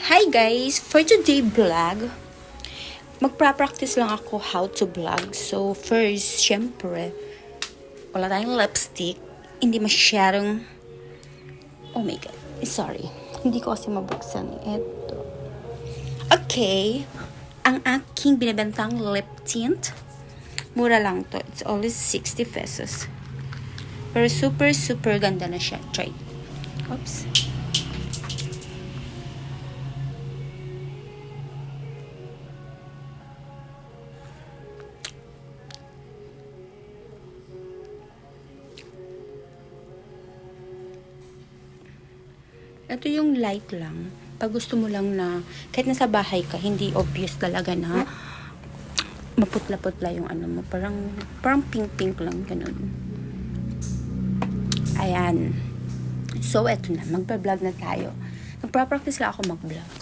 Hi guys! For today vlog, magpa-practice lang ako how to vlog. So first, syempre, wala tayong lipstick. Hindi masyadong, oh my god, sorry. Hindi ko kasi mabuksan. Ito. Okay, ang aking binibentang lip tint, mura lang to. It's only 60 pesos. Pero super ganda na siya. Try. Oops. Ito yung light lang. Pag gusto mo lang na, kahit nasa bahay ka, hindi obvious talaga na maputla-putla yung ano mo. Parang pink-pink lang, ganun. Ayan. So, eto na. Magpa-vlog na tayo. Nagpa-practice lang ako mag-vlog.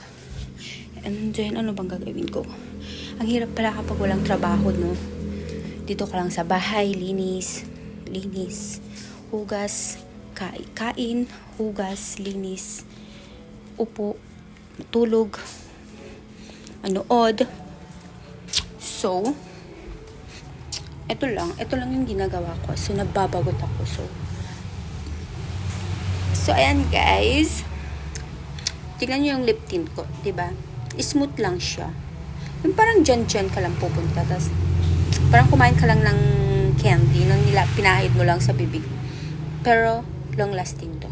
And then, ano bang gagawin ko? Ang hirap pala kapag walang trabaho, no? Dito ka lang sa bahay, linis, hugas, kain, hugas, linis, upo, matulog, manood. So, ito lang yung ginagawa ko. So, nagbabagot ako. So ayan guys. Tingnan nyo yung lip tint ko, diba? Smooth lang siya. Yung parang dyan ka lang pupunta. Tas, parang kumain ka lang ng candy nang pinahid mo lang sa bibig. Pero, long lasting to.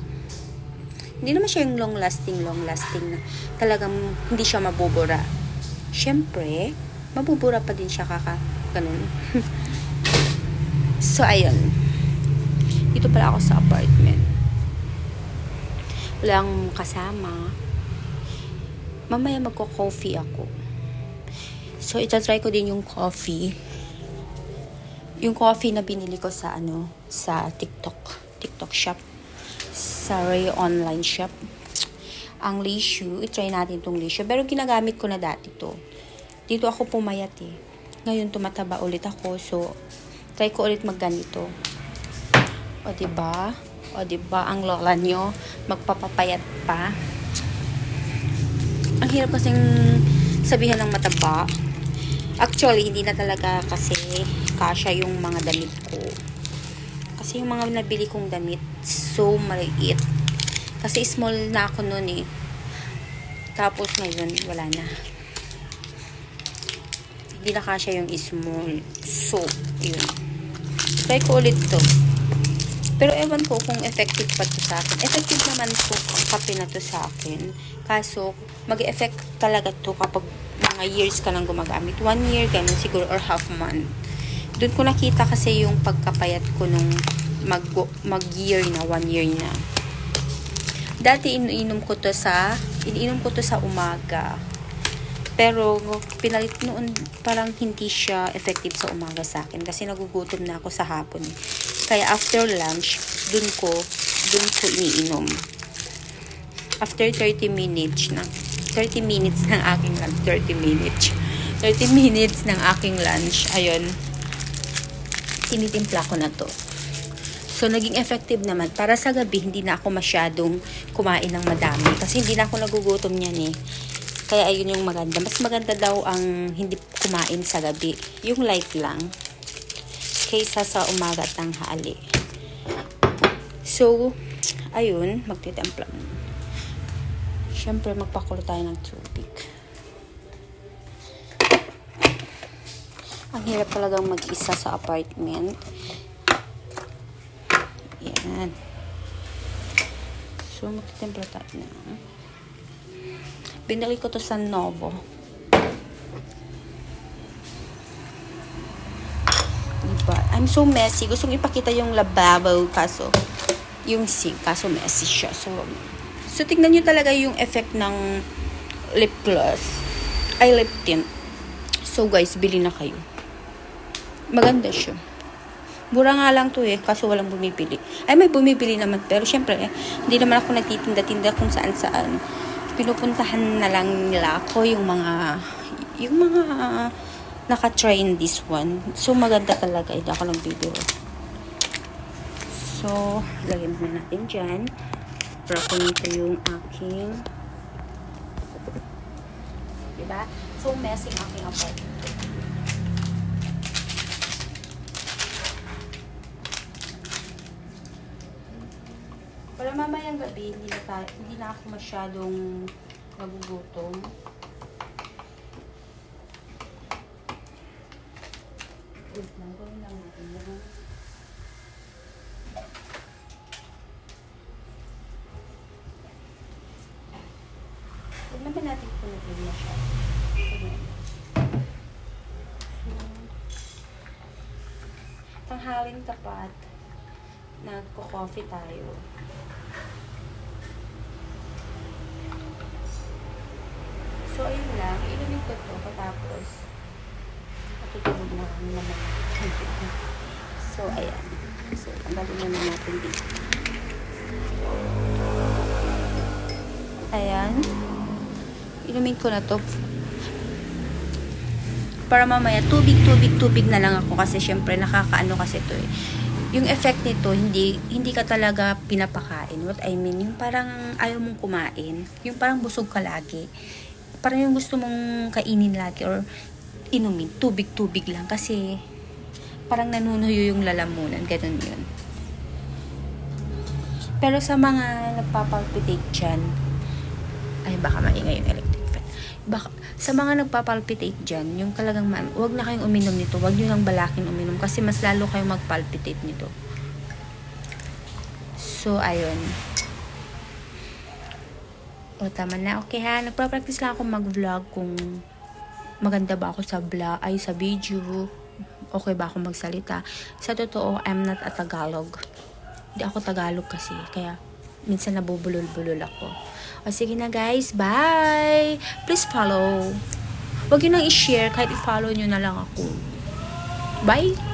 Hindi naman siya yung long lasting na talagang hindi siya mabubura. Syempre, mabubura pa din siya ganun. So, ayun. Dito pala ako sa apartment. Walang kasama. Mamaya magko-coffee ako. So, itatry ko din yung coffee. Yung coffee na binili ko sa sa TikTok shop. Sorry, online shop. Ang Leishu, itry natin tong Leishu. Pero ginagamit ko na dati to. Dito ako pumayat eh. Ngayon tumataba ulit ako. So, try ko ulit magganito. O diba? Ang lola nyo, magpapapayat pa. Ang hirap kasing sabihan ng mataba. Actually, hindi na talaga kasi kasya yung mga damit ko. Kasi yung mga nabili kong damit, so maliit. Kasi small na ako noon eh. Tapos ngayon, wala na. Hindi na kasya yung small. So, yun. Try ko ulit to. Pero ewan ko kung effective pa to sa akin. Effective naman to ang kape na to sa akin. Kaso, mag-effect talaga to kapag mga years ka nang gumagamit. 1 year, ganun siguro, or half month. Doon ko nakita kasi yung pagkapayat ko nung mag-year na, 1 year na. Dati iniinom ko to sa umaga. Pero pinalit noon, parang hindi siya effective sa umaga sa akin kasi nagugutom na ako sa hapon. Kaya after lunch, dun ko iniinom. After 30 minutes ng aking lunch, ayun, tinitimpla ko na to. So, naging effective naman. Para sa gabi, hindi na ako masyadong kumain ng madami. Kasi hindi na ako nagugutom niyan eh. Kaya ayun yung maganda. Mas maganda daw ang hindi kumain sa gabi. Yung light lang. Kaysa sa umaga at tanghali. So, ayun. Magtitimpla. Siyempre, magpakulo tayo ng tubig. Ang hirap talagang mag-isa sa apartment. Yan. So, magtitimpla tayo na. Binili ko to sa Novo. Diba? I'm so messy. Gusto kong ipakita yung lababo kaso yung sink. Kaso messy siya. So tignan nyo talaga yung effect ng lip gloss. Lip tint. So guys, bili na kayo. Maganda siya. Mura nga lang to eh. Kaso walang bumibili. May bumibili naman. Pero syempre hindi naman ako nagtitinda-tinda kung saan-saan. Pinupuntahan na lang nila ako yung mga naka-try in this one. So, maganda talaga. Hindi ako lang bibiro. So, lagyan na natin dyan. Para kumita yung aking diba? So messy ang aking apartment. Para mamayang gabi, hindi na ako masyadong nagugutom. Wait lang, gawin lang natin yan. Huwag naman natin punugin na siya. Ayan. Tanghalin tapat, nagko-coffee tayo. So, ayun lang. Inumin ko to patapos. Matutulog na kami naman. So, ayan. So, tanggalin na natin dito. Ayan. Inumin ko na to. Para mamaya, tubig na lang ako kasi syempre nakakaano kasi to eh. Yung effect nito, hindi ka talaga pinapakain. What I mean, yung parang ayaw mong kumain. Yung parang busog ka lagi. Parang yung gusto mong kainin lagi or inumin, tubig lang kasi parang nanunuyo yung lalamunan, ganun yun. Pero sa mga nagpapalpitate dyan, ay baka maingay yung electric fan. Sa mga nagpapalpitate dyan, yung talagang huwag na kayong uminom nito, huwag nyo lang balakin uminom kasi mas lalo kayong magpalpitate nito. So, ayun. O, tama na. Okay ha, nagpa-practice lang ako mag-vlog kung maganda ba ako sa vlog, ay sa video. Okay ba ako magsalita? Sa totoo, I'm not a Tagalog. Hindi ako Tagalog kasi, kaya minsan nabubulol-bulol ako. O, sige na guys, bye! Please follow. Huwag yun nang i-share, kahit i-follow nyo na lang ako. Bye!